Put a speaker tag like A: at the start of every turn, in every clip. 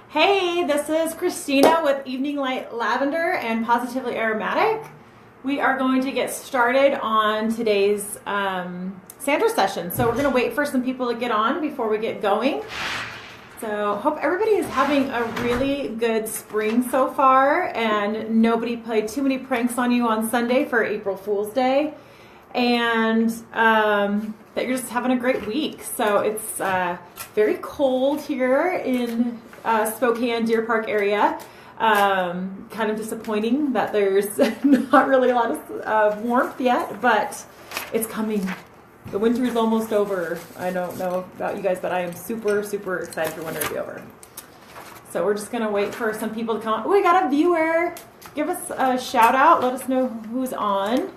A: Hey, this is Christina with Evening Light Lavender and Positively Aromatic. We are going to get started on today's Sandra session. So we're going to wait for some people to get on before we get going. So hope everybody is having a really good spring so far and nobody played too many pranks on you on Sunday for April Fool's Day. And that you're just having a great week. So it's very cold here in Spokane, Deer Park area. Kind of disappointing that there's not really a lot of warmth yet, but it's coming. The winter is almost over. I don't know about you guys, but I am super, super excited for winter to be over. So we're just going to wait for some people to come on. Oh, we got a viewer. Give us a shout out. Let us know who's on.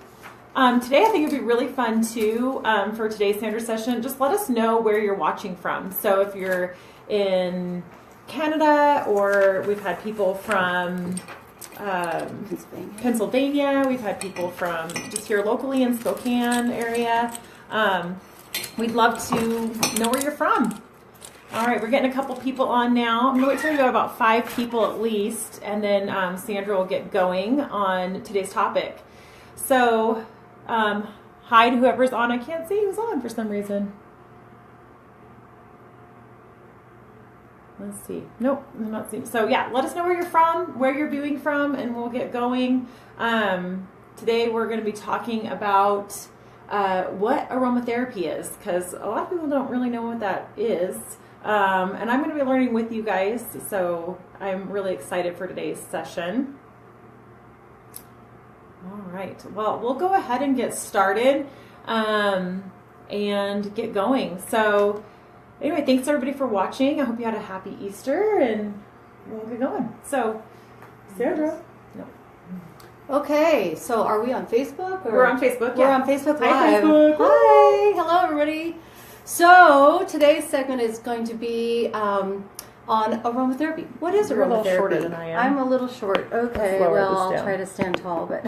A: Today I think it'd be really fun too for today's Sandra session. Just let us know where you're watching from. So if you're in Canada, or we've had people from Pennsylvania. We've had people from just here locally in Spokane area. We'd love to know where you're from. All right, we're getting a couple people on now. I'm going to wait till we have about 5 people at least, and then Sandra will get going on today's topic. So, hi to whoever's on. I can't see who's on for some reason. Let's see. Nope, I'm not seeing. So yeah, let us know where you're from, where you're viewing from, and we'll get going. Today we're going to be talking about what aromatherapy is, because a lot of people don't really know what that is. And I'm going to be learning with you guys, so I'm really excited for today's session. All right. Well, we'll go ahead and get started and get going. So anyway, thanks everybody for watching. I hope you had a happy Easter, and we'll get going. So, Sandra. No.
B: Okay, so are we on Facebook? Or?
A: We're on Facebook,
B: We're
A: yeah.
B: on Facebook
A: Hi,
B: Live.
A: Facebook.
B: Hi, hello everybody. So, today's segment is going to be on aromatherapy. What is
A: You're
B: aromatherapy?
A: a little shorter than I am.
B: I'm a little short. Okay,
A: Let's lower
B: well,
A: this
B: I'll
A: down.
B: try to stand tall, but...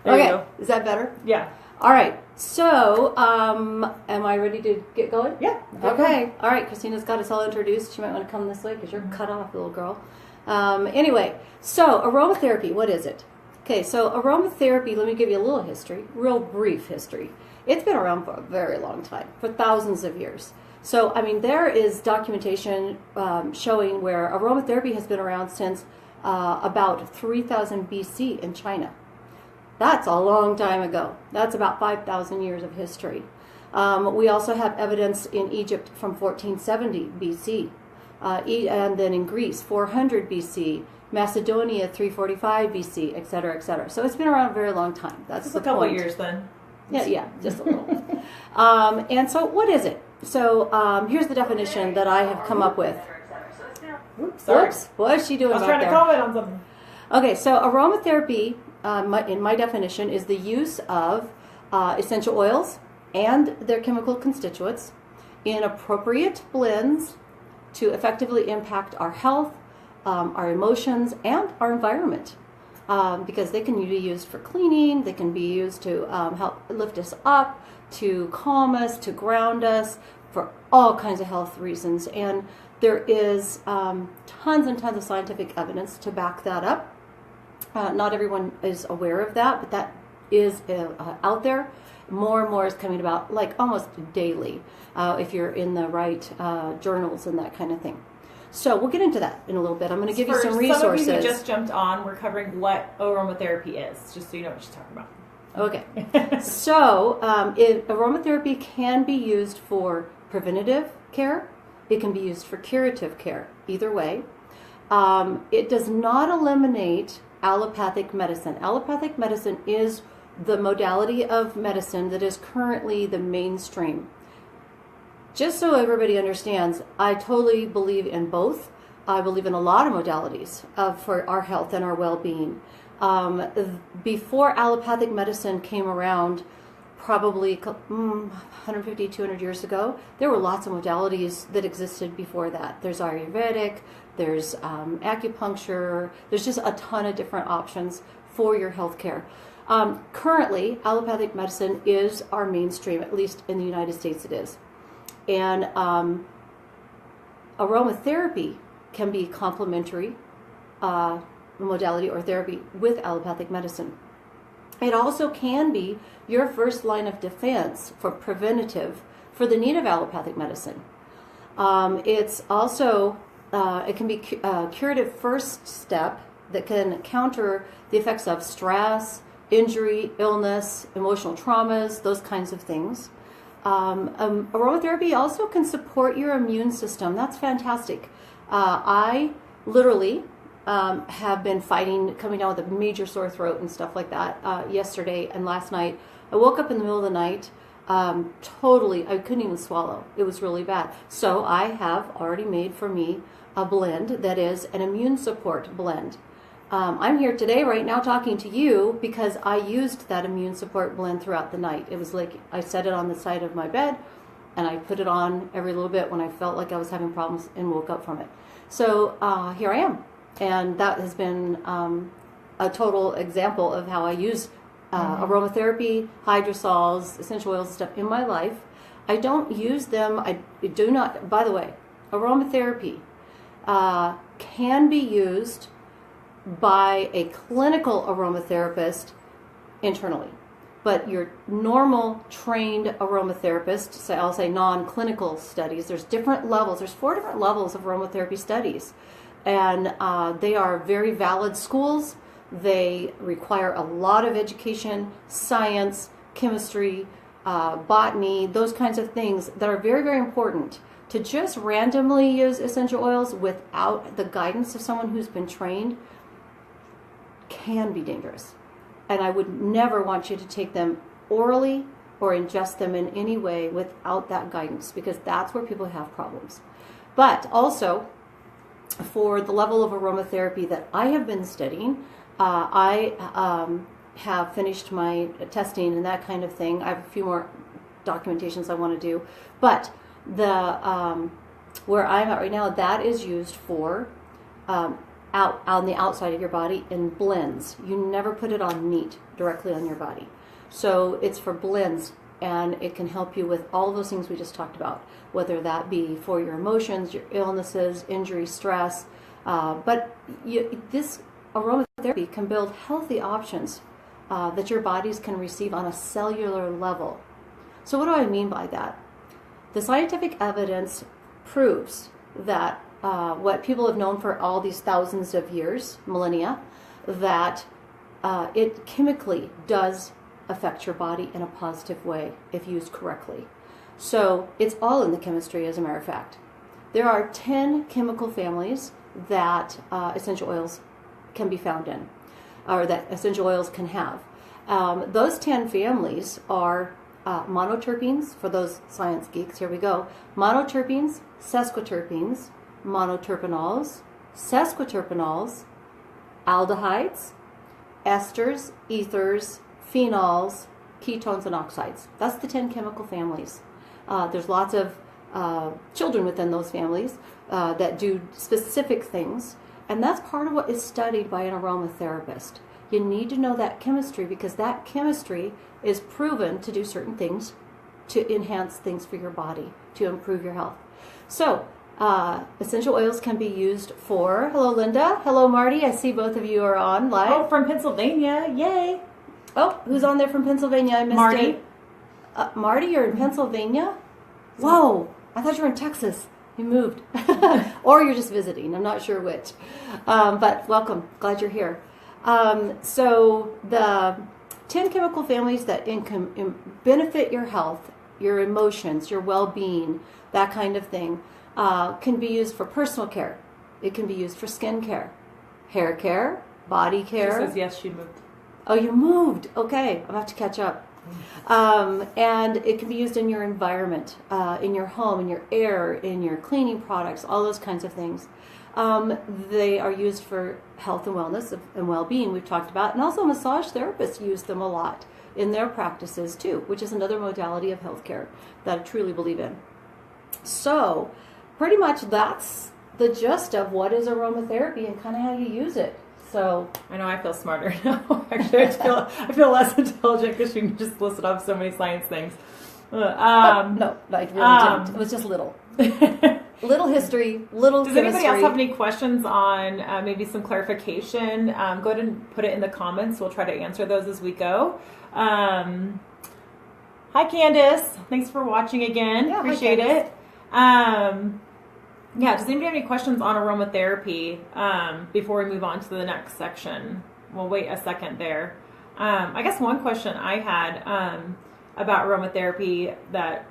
A: There you
B: Okay,
A: go.
B: is that better?
A: Yeah.
B: All right, so am I ready to get going?
A: Yeah.
B: Okay. All right. Christina's got us all introduced. She might want to come this way because you're cut off, little girl. Anyway, so aromatherapy, what is it? Okay, so aromatherapy, let me give you a little history, real brief history. It's been around for a very long time, for thousands of years. So, I mean, there is documentation showing where aromatherapy has been around since about 3000 BC in China. That's a long time ago. That's about 5,000 years of history. We also have evidence in Egypt from 1470 BC, and then in Greece, 400 BC, Macedonia, 345 BC, et cetera, et cetera. So it's been around a very long time. That's
A: Just
B: the
A: a couple
B: point.
A: of years then.
B: Yeah, just a little. And so what is it? So here's the definition that I have come up with.
A: Oops, sorry.
B: Whoops, what is she doing
A: I was
B: back
A: trying to
B: there?
A: comment on something.
B: Okay, so aromatherapy, in my definition, is the use of essential oils and their chemical constituents in appropriate blends to effectively impact our health, our emotions, and our environment. Because they can be used for cleaning, they can be used to help lift us up, to calm us, to ground us, for all kinds of health reasons. And there is tons and tons of scientific evidence to back that up. Not everyone is aware of that, but that is out there. More and more is coming about, like almost daily, if you're in the right journals and that kind of thing. So we'll get into that in a little bit. I'm going to give you some resources.
A: Some of you who just jumped on, we're covering what aromatherapy is, just so you know what she's talking about.
B: Okay. So aromatherapy can be used for preventative care. It can be used for curative care, either way. It does not eliminate allopathic medicine. Allopathic medicine is the modality of medicine that is currently the mainstream. Just so everybody understands, I totally believe in both. I believe in a lot of modalities for our health and our well-being. Before allopathic medicine came around, probably 150, 200 years ago, there were lots of modalities that existed before that. There's Ayurvedic, there's acupuncture, there's just a ton of different options for your health care. Currently, allopathic medicine is our mainstream, at least in the United States it is. And aromatherapy can be complementary modality or therapy with allopathic medicine. It also can be your first line of defense for preventative for the need of allopathic medicine. It's also, it can be a curative first step that can counter the effects of stress, injury, illness, emotional traumas, those kinds of things. Aromatherapy also can support your immune system. That's fantastic. I literally have been coming down with a major sore throat and stuff like that yesterday and last night. I woke up in the middle of the night, totally, I couldn't even swallow. It was really bad. So I have already made for me a blend that is an immune support blend. I'm here today right now talking to you because I used that immune support blend throughout the night. It was like I set it on the side of my bed and I put it on every little bit when I felt like I was having problems and woke up from it. So here I am. And that has been a total example of how I use aromatherapy, hydrosols, essential oils and stuff in my life. I don't use them. I do not, by the way, aromatherapy can be used by a clinical aromatherapist internally. But your normal trained aromatherapist, so I'll say non-clinical studies, there's different levels. There's 4 different levels of aromatherapy studies. And they are very valid schools. They require a lot of education, science, chemistry, botany, those kinds of things that are very, very important. To just randomly use essential oils without the guidance of someone who's been trained can be dangerous. And I would never want you to take them orally or ingest them in any way without that guidance, because that's where people have problems. But also, for the level of aromatherapy that I have been studying, I have finished my testing and that kind of thing. I have a few more documentations I want to do. But the where I'm at right now, that is used for out on the outside of your body in blends. You never put it on neat directly on your body. So it's for blends, and it can help you with all those things we just talked about, whether that be for your emotions, your illnesses, injury, stress. But this aromatherapy can build healthy options that your bodies can receive on a cellular level. So what do I mean by that? The scientific evidence proves that what people have known for all these thousands of years, millennia, that it chemically does affect your body in a positive way if used correctly. So it's all in the chemistry, as a matter of fact. There are 10 chemical families that essential oils can be found in, or that essential oils can have. Those 10 families are monoterpenes, for those science geeks, here we go. Monoterpenes, sesquiterpenes, monoterpenols, sesquiterpenols, aldehydes, esters, ethers, phenols, ketones, and oxides. That's the 10 chemical families. There's lots of children within those families that do specific things, and that's part of what is studied by an aromatherapist. You need to know that chemistry, because that chemistry is proven to do certain things to enhance things for your body, to improve your health. So, essential oils can be used for, hello Linda, hello Marty, I see both of you are on live.
A: Oh, from Pennsylvania, yay.
B: Oh, who's on there from Pennsylvania? I missed
A: Marty.
B: it. Marty, you're in Pennsylvania? Whoa, I thought you were in Texas. You moved. Or you're just visiting, I'm not sure which. But welcome, glad you're here. So the 10 chemical families that benefit your health, your emotions, your well-being, that kind of thing, can be used for personal care. It can be used for skin care, hair care, body care.
A: She says yes, she moved.
B: Oh, you moved. Okay, I'll have to catch up. And it can be used in your environment, in your home, in your air, in your cleaning products, all those kinds of things. They are used for health and wellness and well-being, we've talked about. And also massage therapists use them a lot in their practices too, which is another modality of healthcare that I truly believe in. So pretty much that's the gist of what is aromatherapy and kind of how you use it. So
A: I know I feel smarter now. Actually, I feel less intelligent because you just listed off so many science things.
B: no, I really didn't. It was just little. little history, little
A: Does
B: chemistry.
A: anybody else have any questions on maybe some clarification? Go ahead and put it in the comments. We'll try to answer those as we go. Hi, Candace. Thanks for watching again.
B: Yeah,
A: appreciate it. Yeah, does anybody have any questions on aromatherapy before we move on to the next section? We'll wait a second there. I guess one question I had about aromatherapy that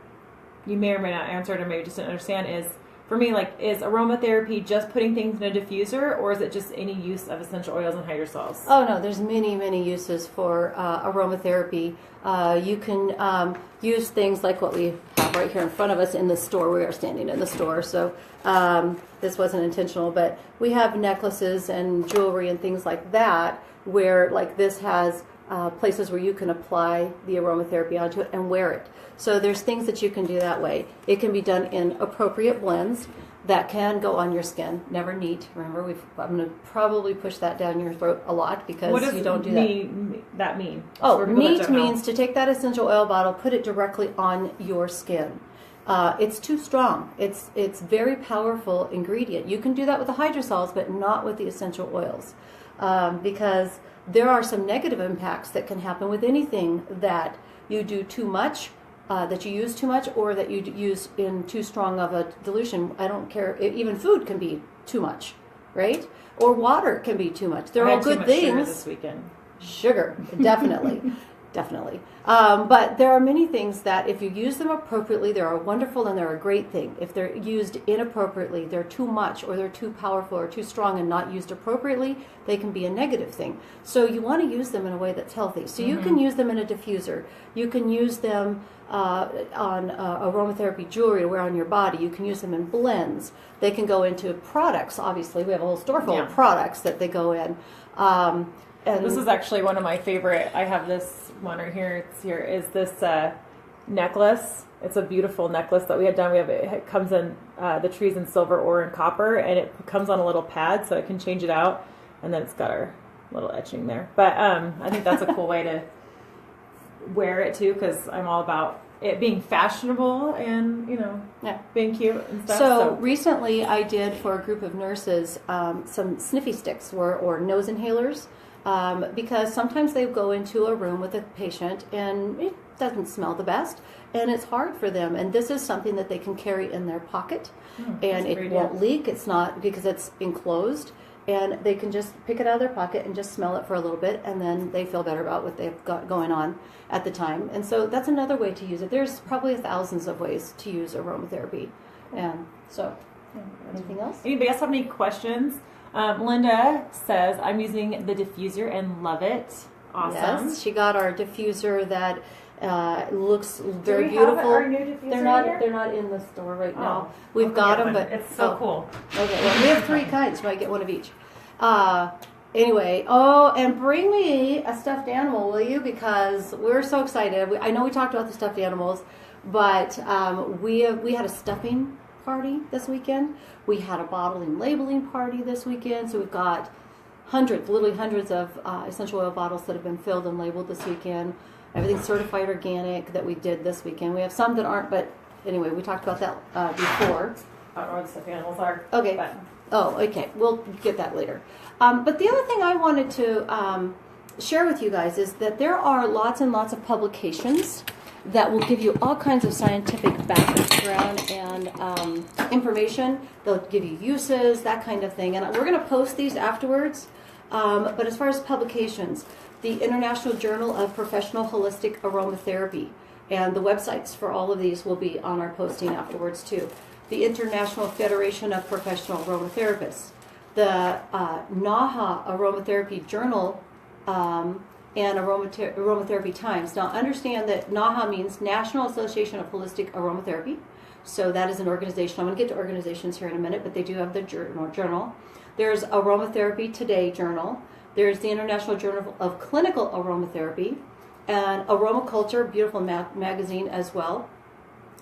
A: you may or may not answer or maybe just didn't understand is, for me, like, is aromatherapy just putting things in a diffuser, or is it just any use of essential oils and hydrosols?
B: Oh no, there's many uses for aromatherapy. You can use things like what we have right here in front of us in the store. We are standing in the store, so this wasn't intentional, but we have necklaces and jewelry and things like that where, like, this has places where you can apply the aromatherapy onto it and wear it. So there's things that you can do that way. It can be done in appropriate blends that can go on your skin. Never neat. Remember, I'm going to probably push that down your throat a lot because you don't do
A: that mean?
B: Oh, neat means to take that essential oil bottle, put it directly on your skin. It's too strong. It's very powerful ingredient. You can do that with the hydrosols, but not with the essential oils, because there are some negative impacts that can happen with anything that you do too much, that you use too much, or that you use in too strong of a dilution. I don't care. Even food can be too much, right? Or water can be too much. They're all good things.
A: Sugar this weekend.
B: Sugar, definitely. Definitely. But there are many things that if you use them appropriately, they're a wonderful and they're a great thing. If they're used inappropriately, they're too much or they're too powerful or too strong and not used appropriately, they can be a negative thing. So you want to use them in a way that's healthy. So you can use them in a diffuser. You can use them on aromatherapy jewelry to wear on your body. You can use them in blends. They can go into products. Obviously, we have a whole store full of products that they go in. And
A: this is actually one of my favorite. I have this one right here. Is this necklace. It's a beautiful necklace that we had done. It comes in the trees in silver, ore, and copper, and it comes on a little pad so I can change it out. And then it's got our little etching there. But I think that's a cool way to wear it too, because I'm all about it being fashionable and, being cute and stuff.
B: So recently I did for a group of nurses some sniffy sticks or nose inhalers. Because sometimes they go into a room with a patient and it doesn't smell the best and it's hard for them. And this is something that they can carry in their pocket and it won't leak. It's not because it's enclosed, and they can just pick it out of their pocket and just smell it for a little bit, and then they feel better about what they've got going on at the time. And so that's another way to use it. There's probably thousands of ways to use aromatherapy. And so, anything else?
A: Anybody else have any questions? Linda says, I'm using the diffuser and love it. Awesome.
B: Yes, she got our diffuser that looks very
A: Do we
B: beautiful.
A: Have our new diffuser
B: They're not in the store right now. We've got them, but
A: it's so cool.
B: Okay, well, we have 3 kinds, so I get one of each. Anyway, and bring me a stuffed animal, will you? Because we're so excited. I know we talked about the stuffed animals, but we had a stuffing party this weekend. We had a bottling labeling party this weekend. So we've got literally hundreds of essential oil bottles that have been filled and labeled this weekend. Everything's certified organic that we did this weekend. We have some that aren't, but anyway, we talked about that before.
A: I don't know what the stuffed animals are.
B: Okay.
A: But.
B: Oh, okay. We'll get that later. But the other thing I wanted to share with you guys is that there are lots and lots of publications that will give you all kinds of scientific background and information. They'll give you uses, that kind of thing. And we're going to post these afterwards. But as far as publications, the International Journal of Professional Holistic Aromatherapy, and the websites for all of these will be on our posting afterwards too. The International Federation of Professional Aromatherapists, the NAHA Aromatherapy Journal, and Aromatherapy Times. Now understand that NAHA means National Association of Holistic Aromatherapy. So that is an organization. I'm going to get to organizations here in a minute, but they do have the journal. There's Aromatherapy Today journal. There's the International Journal of Clinical Aromatherapy, and Aromaculture, beautiful magazine as well.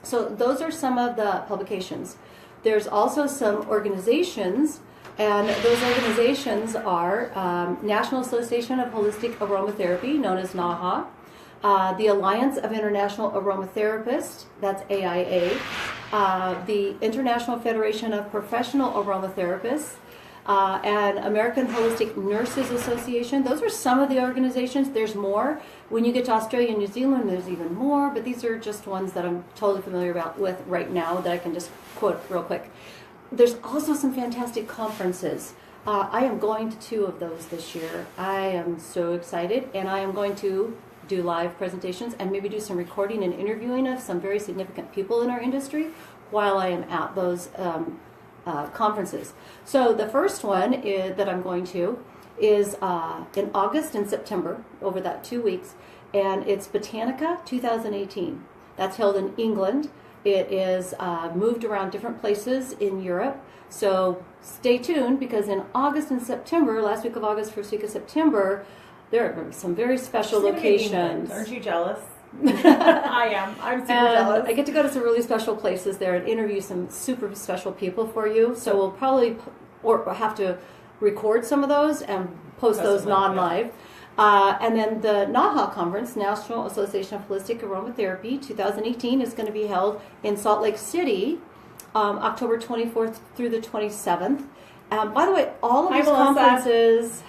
B: So those are some of the publications. There's also some organizations, and those organizations are National Association of Holistic Aromatherapy, known as NAHA, the Alliance of International Aromatherapists, that's AIA, the International Federation of Professional Aromatherapists, and American Holistic Nurses Association. Those are some of the organizations. There's more. When you get to Australia and New Zealand, there's even more, but these are just ones that I'm totally familiar with right now that I can just quote real quick. There's also some fantastic conferences. I am going to 2 of those this year. I am so excited, and I am going to do live presentations and maybe do some recording and interviewing of some very significant people in our industry while I am at those conferences. So the first one that I'm going to is in August and September, over that 2 weeks, and it's Botanica 2018. That's held in England. It is moved around different places in Europe. So stay tuned, because in August and September, last week of August, first week of September, there are some very special locations.
A: Aren't you jealous? I am. I'm super jealous.
B: I get to go to some really special places there and interview some super special people for you. So we'll probably have to record some of those and post those non-live. And then the NAHA conference, National Association of Holistic Aromatherapy 2018, is going to be held in Salt Lake City, October 24th through the 27th. By the way, all of these conferences...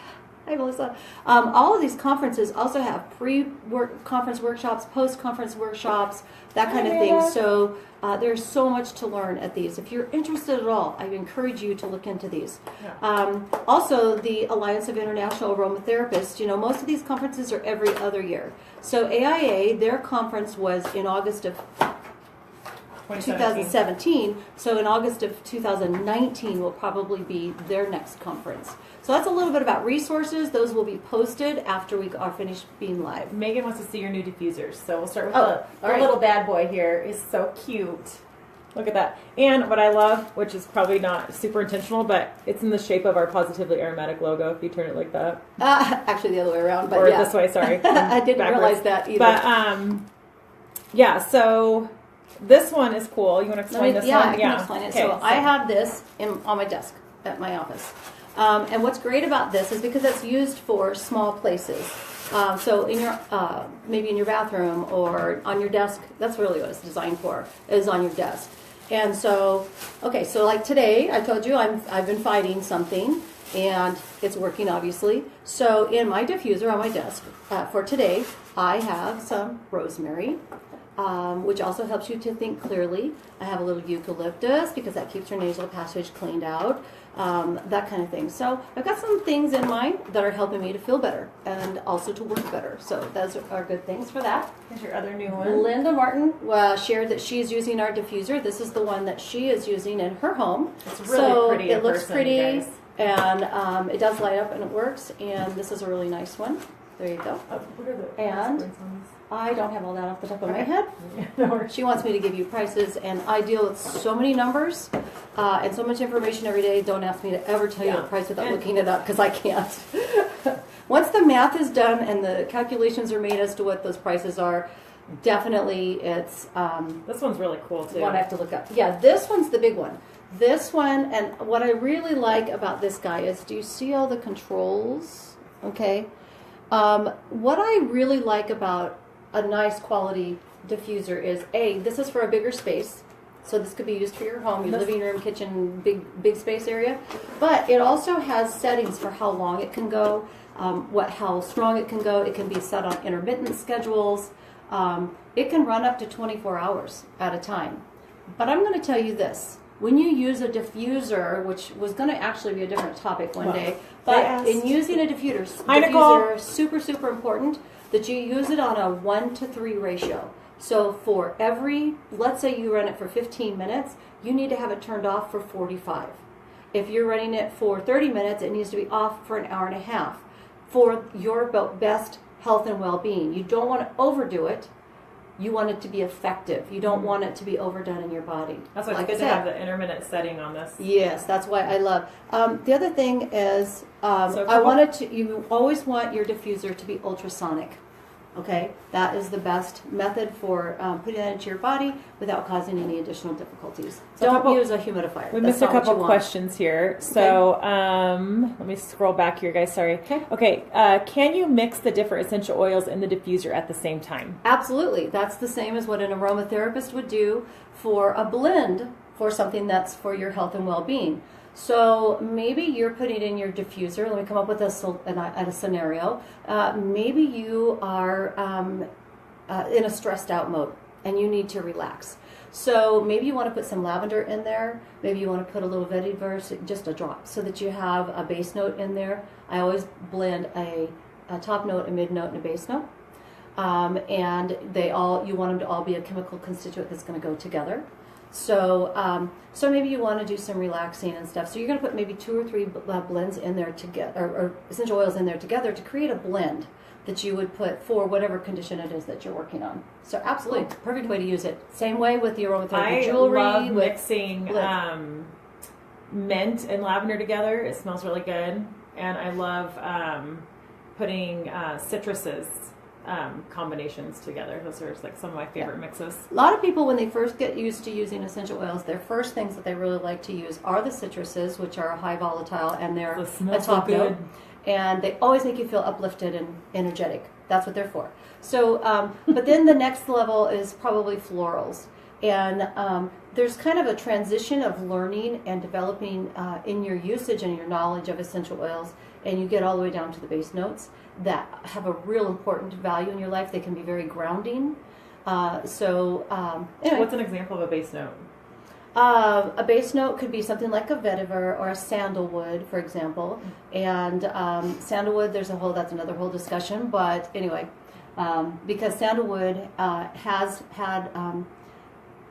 B: Hi, Melissa. All of these conferences also have pre-conference workshops, post-conference workshops, that kind of thing. So there's so much to learn at these. If you're interested at all, I encourage you to look into these. Yeah. Also, the Alliance of International Aromatherapists, most of these conferences are every other year. So AIA, their conference was in August of 2017. So in August of 2019 will probably be their next conference. So that's a little bit about resources. Those will be posted after we are finished being live.
A: Megan wants to see your new diffusers. So we'll start with the little bad boy here. Is so cute. Look at that. And what I love, which is probably not super intentional, but it's in the shape of our Positively Aromatic logo, if you turn it like that.
B: Actually the other way around. But
A: or this way, sorry.
B: I didn't realize that either.
A: But, yeah, so... This one is cool. You want to explain this one?
B: Yeah, I can explain it. Okay, so I have this on my desk at my office. And what's great about this is because it's used for small places. So in your maybe in your bathroom or on your desk, that's really what it's designed for, is on your desk. And so, so like today, I told you I've been fighting something, and it's working, obviously. So in my diffuser on my desk for today, I have some rosemary, which also helps you to think clearly. I have a little eucalyptus because that keeps your nasal passage cleaned out, that kind of thing. So I've got some things in mine that are helping me to feel better and also to work better. So those are good things for that.
A: Here's your other new one.
B: Linda Martin shared that she's using our diffuser. This is the one that she is using in her home.
A: It's really pretty.
B: It looks pretty, and it does light up and it works. And this is a really nice one. There you go.
A: What are the
B: and
A: on this?
B: I don't have all that off the top of my head.
A: No.
B: She wants me to give you prices, and I deal with so many numbers and so much information every day. Don't ask me to ever tell you the price without looking it up, because I can't. Once the math is done and the calculations are made as to what those prices are, definitely it's...
A: this one's really cool, too.
B: One I have to look up. Yeah, this one's the big one. This one, and what I really like about this guy is, do you see all the controls? Okay. What I really like about a nice quality diffuser is, this is for a bigger space. So this could be used for your home, your living room, kitchen, big space area. But it also has settings for how long it can go, how strong it can go. It can be set on intermittent schedules. It can run up to 24 hours at a time. But I'm going to tell you this. When you use a diffuser, which was going to actually be a different topic one day, but in using a diffuser, super, super important that you use it on a 1-to-3 ratio. So for let's say you run it for 15 minutes, you need to have it turned off for 45. If you're running it for 30 minutes, it needs to be off for an hour and a half for your best health and well-being. You don't want to overdo it. You want it to be effective. You don't want it to be overdone in your body.
A: That's why it's good to have the intermittent setting on this.
B: Yes, that's why I love. The other thing is, you always want your diffuser to be ultrasonic. Okay, that is the best method for putting that into your body without causing any additional difficulties. Don't use a humidifier.
A: We missed a couple questions here. So let me scroll back here, guys. Sorry. Okay. Can you mix the different essential oils in the diffuser at the same time?
B: Absolutely. That's the same as what an aromatherapist would do for a blend for something that's for your health and well-being. So maybe you're putting in your diffuser. Let me come up with a scenario. Maybe you are in a stressed out mode and you need to relax. So maybe you want to put some lavender in there. Maybe you want to put a little vetiver, just a drop, so that you have a base note in there. I always blend a top note, a mid note, and a base note. And you want them to all be a chemical constituent that's going to go together. So, so maybe you want to do some relaxing and stuff. So you're going to put maybe 2 or 3 blends in there together, or essential oils in there together to create a blend that you would put for whatever condition it is that you're working on. So absolutely, perfect way to use it. Same way with the aromatherapy jewelry.
A: I love mixing mint and lavender together. It smells really good. And I love putting citruses. Combinations together. Those are like some of my favorite mixes.
B: A lot of people, when they first get used to using essential oils, their first things that they really like to use are the citruses, which are high volatile, and they're a top note. And they always make you feel uplifted and energetic. That's what they're for. So, but then the next level is probably florals. And there's kind of a transition of learning and developing in your usage and your knowledge of essential oils, and you get all the way down to the base notes that have a real important value in your life. They can be very grounding. Anyway.
A: What's an example of a base note?
B: A base note could be something like a vetiver or a sandalwood, for example. And sandalwood, that's another whole discussion. But anyway, because sandalwood has had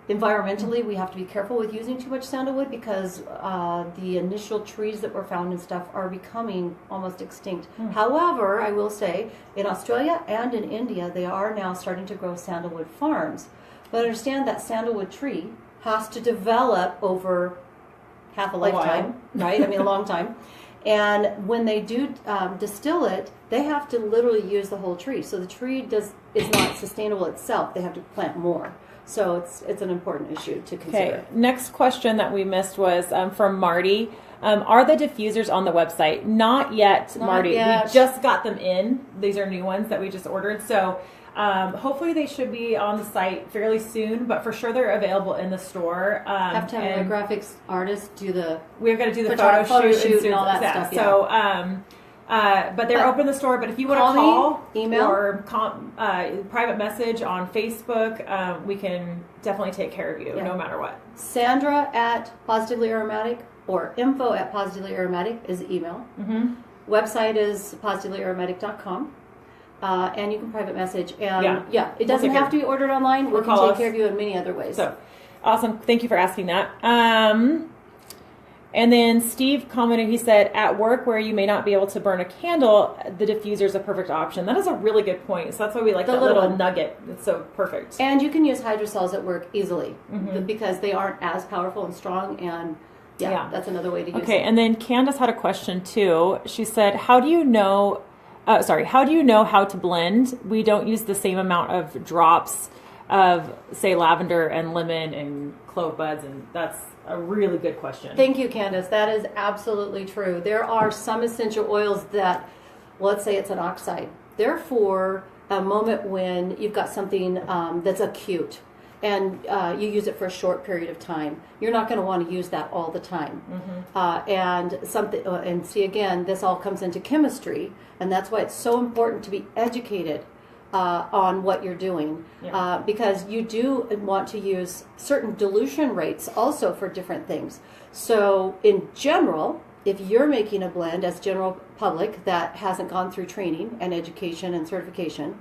B: environmentally, we have to be careful with using too much sandalwood because the initial trees that were found and stuff are becoming almost extinct. However, I will say, in Australia and in India, they are now starting to grow sandalwood farms. But understand that sandalwood tree has to develop over half a lifetime, right? I mean, a long time. And when they do distill it, they have to literally use the whole tree. So the tree is not sustainable itself. They have to plant more. So it's an important issue to consider.
A: Okay. Next question that we missed was from Marty. Are the diffusers on the website? Not yet, Marty. We just got them in. These are new ones that we just ordered. So hopefully they should be on the site fairly soon, but for sure they're available in the store.
B: Have to have a graphics artist do the...
A: We've got to do the photo shoot
B: and all that stuff. Yeah.
A: So, but they're open in the store. But if you want to call,
B: email,
A: or private message on Facebook, we can definitely take care of you no matter what.
B: Sandra at Positively Aromatic or info at Positively Aromatic is email. Website is positivellyaromatic.com. And you can private message. And it doesn't have to be ordered online. We can take care of you in many other ways.
A: So awesome. Thank you for asking that. And then Steve commented, he said, at work where you may not be able to burn a candle, the diffuser is a perfect option. That is a really good point. So that's why we like that little nugget. It's so perfect.
B: And you can use hydrosols at work easily because they aren't as powerful and strong. And that's another way to use it.
A: Okay, and then Candace had a question too. She said, how do you know how to blend? We don't use the same amount of drops of, say, lavender and lemon and clove buds, and that's a really good question.
B: Thank you, Candace. That is absolutely true. There are some essential oils that, let's say it's an oxide. They're for a moment when you've got something that's acute and you use it for a short period of time. You're not going to want to use that all the time. And see, again, this all comes into chemistry, and that's why it's so important to be educated on what you're doing, because you do want to use certain dilution rates also for different things. So in general, if you're making a blend as general public that hasn't gone through training and education and certification,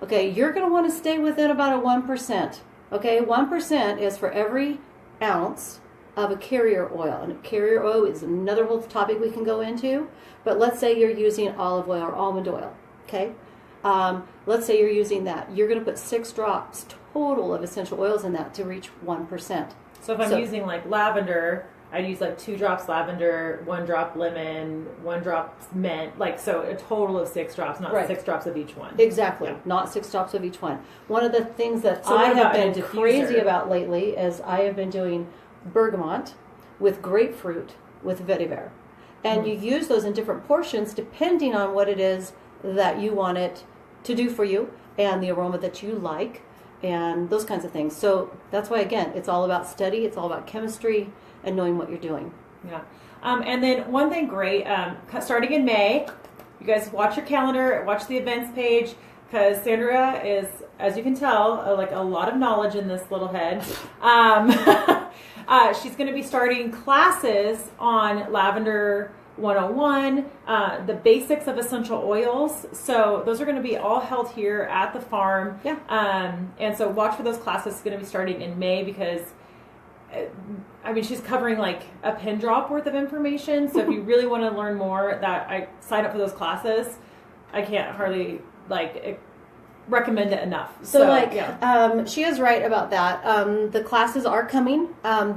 B: you're going to want to stay within about a 1%. 1% is for every ounce of a carrier oil. And a carrier oil is another whole topic we can go into, but let's say you're using olive oil or almond oil, let's say you're using that. You're going to put 6 drops total of essential oils in that to reach 1%.
A: So if I'm using like lavender, I'd use like 2 drops lavender, 1 drop lemon, 1 drop mint, like so a total of 6 drops, not 6 drops of each one.
B: Exactly,
A: Yeah.
B: not 6 drops of each one. One of the things that
A: So
B: I
A: what
B: have
A: about in a
B: been
A: diffuser?
B: crazy about lately is I have been doing bergamot with grapefruit with vetiver. And you use those in different portions depending on what it is that you want it to do for you and the aroma that you like and those kinds of things. So that's why, again, it's all about study, it's all about chemistry and knowing what you're doing.
A: Yeah. And then one thing great, starting in May, you guys watch your calendar, watch the events page, because Sandra is, as you can tell, like a lot of knowledge in this little head. She's going to be starting classes on Lavender 101, the basics of essential oils. So those are going to be all held here at the farm.
B: Yeah.
A: And so watch for those classes. It's going to be starting in May because I mean, she's covering like a pin drop worth of information. So if you really want to learn more, that I sign up for those classes. I can't hardly recommend it enough.
B: She is right about that. The classes are coming.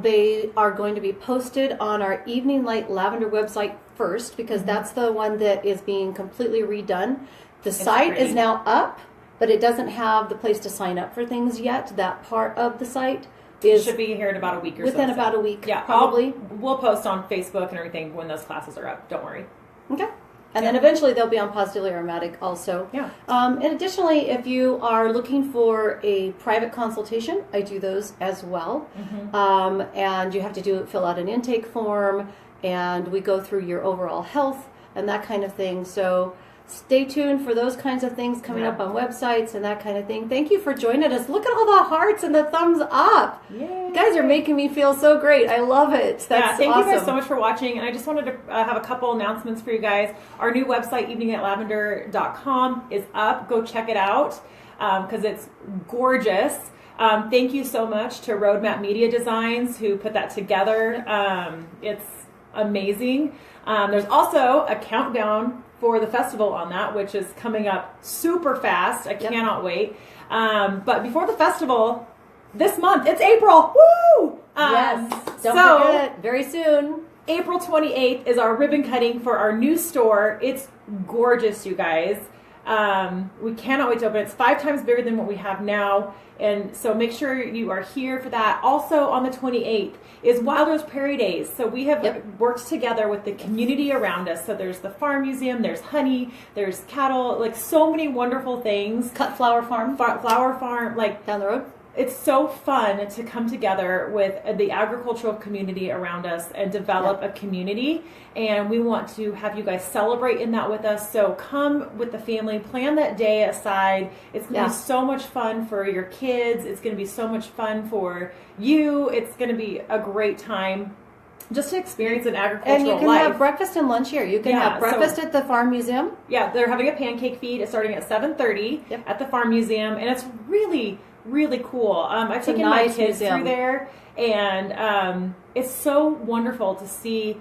B: They are going to be posted on our Evening Light Lavender website first because that's the one that is being completely redone. The site is now up, but it doesn't have the place to sign up for things yet. That part of the site
A: should be here in about a week or so.
B: Within about a week,
A: yeah,
B: probably.
A: We'll post on Facebook and everything when those classes are up. Don't worry.
B: Okay. And then eventually they'll be on Positively Aromatic also.
A: Yeah.
B: And additionally, if you are looking for a private consultation, I do those as well. And you have to fill out an intake form, and we go through your overall health and that kind of thing. So stay tuned for those kinds of things coming up on websites and that kind of thing. Thank you for joining us. Look at all the hearts and the thumbs up. Yay. You guys are making me feel so great. I love it. That's
A: thank
B: awesome.
A: you guys so much for watching. And I just wanted to have a couple announcements for you guys. Our new website, eveninglightlavender.com, is up. Go check it out because it's gorgeous. Thank you so much to Roadmap Media Designs who put that together. It's amazing. There's also a countdown for the festival on that, which is coming up super fast. I cannot wait. But before the festival, this month, it's April. Woo!
B: Yes. Don't forget, very soon.
A: April 28th is our ribbon cutting for our new store. It's gorgeous, you guys. We cannot wait to open. It's 5 times bigger than what we have now. And so make sure you are here for that. Also on the 28th is Wildrose Prairie Days. So we have worked together with the community around us. So there's the farm museum, there's honey, there's cattle, like so many wonderful things.
B: Cut Flower Farm.
A: Flower Farm, like
B: down the road.
A: It's so fun to come together with the agricultural community around us and develop a community. And we want to have you guys celebrate in that with us. So come with the family, plan that day aside. It's going to be so much fun for your kids. It's going to be so much fun for you. It's going to be a great time just to experience an agricultural life.
B: And you can have breakfast and lunch here. You can have breakfast at the Farm Museum.
A: Yeah, they're having a pancake feed starting at 7:30 at the Farm Museum. And it's really cool. I've taken my kids through there, and it's so wonderful to see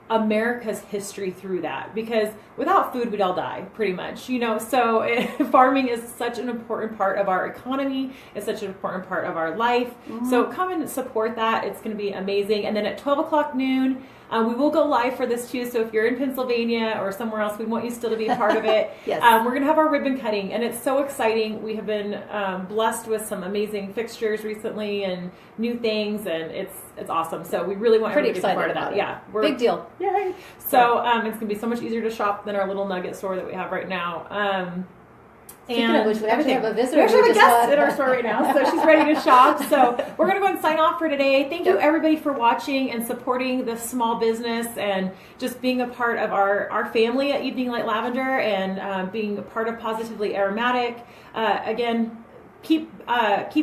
A: America's history through that, because without food we'd all die pretty much, you know. So farming is such an important part of our economy. It's such an important part of our life. So come and support that. It's going to be amazing. And then at 12 o'clock noon, we will go live for this too. So if you're in Pennsylvania or somewhere else, we want you still to be a part of it. We're going to have our ribbon cutting, and it's so exciting. We have been blessed with some amazing fixtures recently and new things, and it's awesome. So we really want everybody to be part of that. Yeah,
B: big deal.
A: Yay! So it's going to be so much easier to shop than our little nugget store that we have right now.
B: Speaking of which, we actually have a visitor.
A: We actually have a guest in our store right now, so she's ready to shop. So we're going to go and sign off for today. Thank you, everybody, for watching and supporting the small business and just being a part of our family at Evening Light Lavender and being a part of Positively Aromatic. Again, keep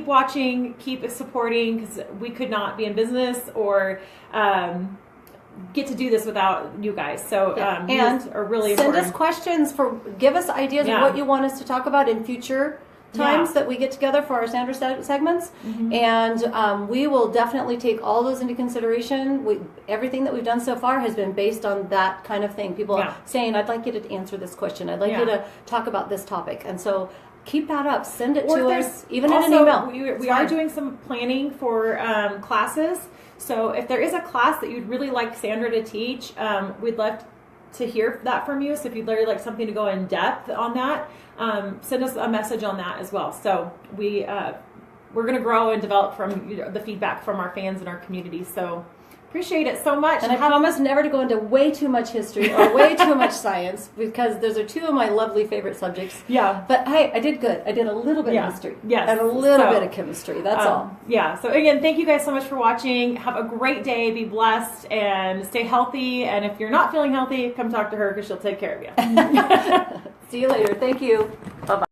A: watching, keep supporting, because we could not be in business or get to do this without you guys. So and are really
B: send
A: important.
B: us questions, give us ideas of what you want us to talk about in future times that we get together for our Sandra segments, and we will definitely take all those into consideration. Everything that we've done so far has been based on that kind of thing. People are saying, I'd like you to answer this question, I'd like you to talk about this topic, and so keep that up. Send it to us, even in an email.
A: We are doing some planning for classes. So if there is a class that you'd really like Sandra to teach, we'd love to hear that from you. So if you'd really like something to go in depth on that, send us a message on that as well. So we're going to grow and develop from the feedback from our fans and our community. So appreciate it so much.
B: And I promise never to go into way too much history or way too much science, because those are two of my lovely favorite subjects.
A: Yeah.
B: But hey, I did good. I did a little bit of history.
A: Yes.
B: And a little bit of chemistry. That's all.
A: Yeah. So again, thank you guys so much for watching. Have a great day. Be blessed and stay healthy. And if you're not feeling healthy, come talk to her because she'll take care of you.
B: See you later. Thank you. Bye-bye.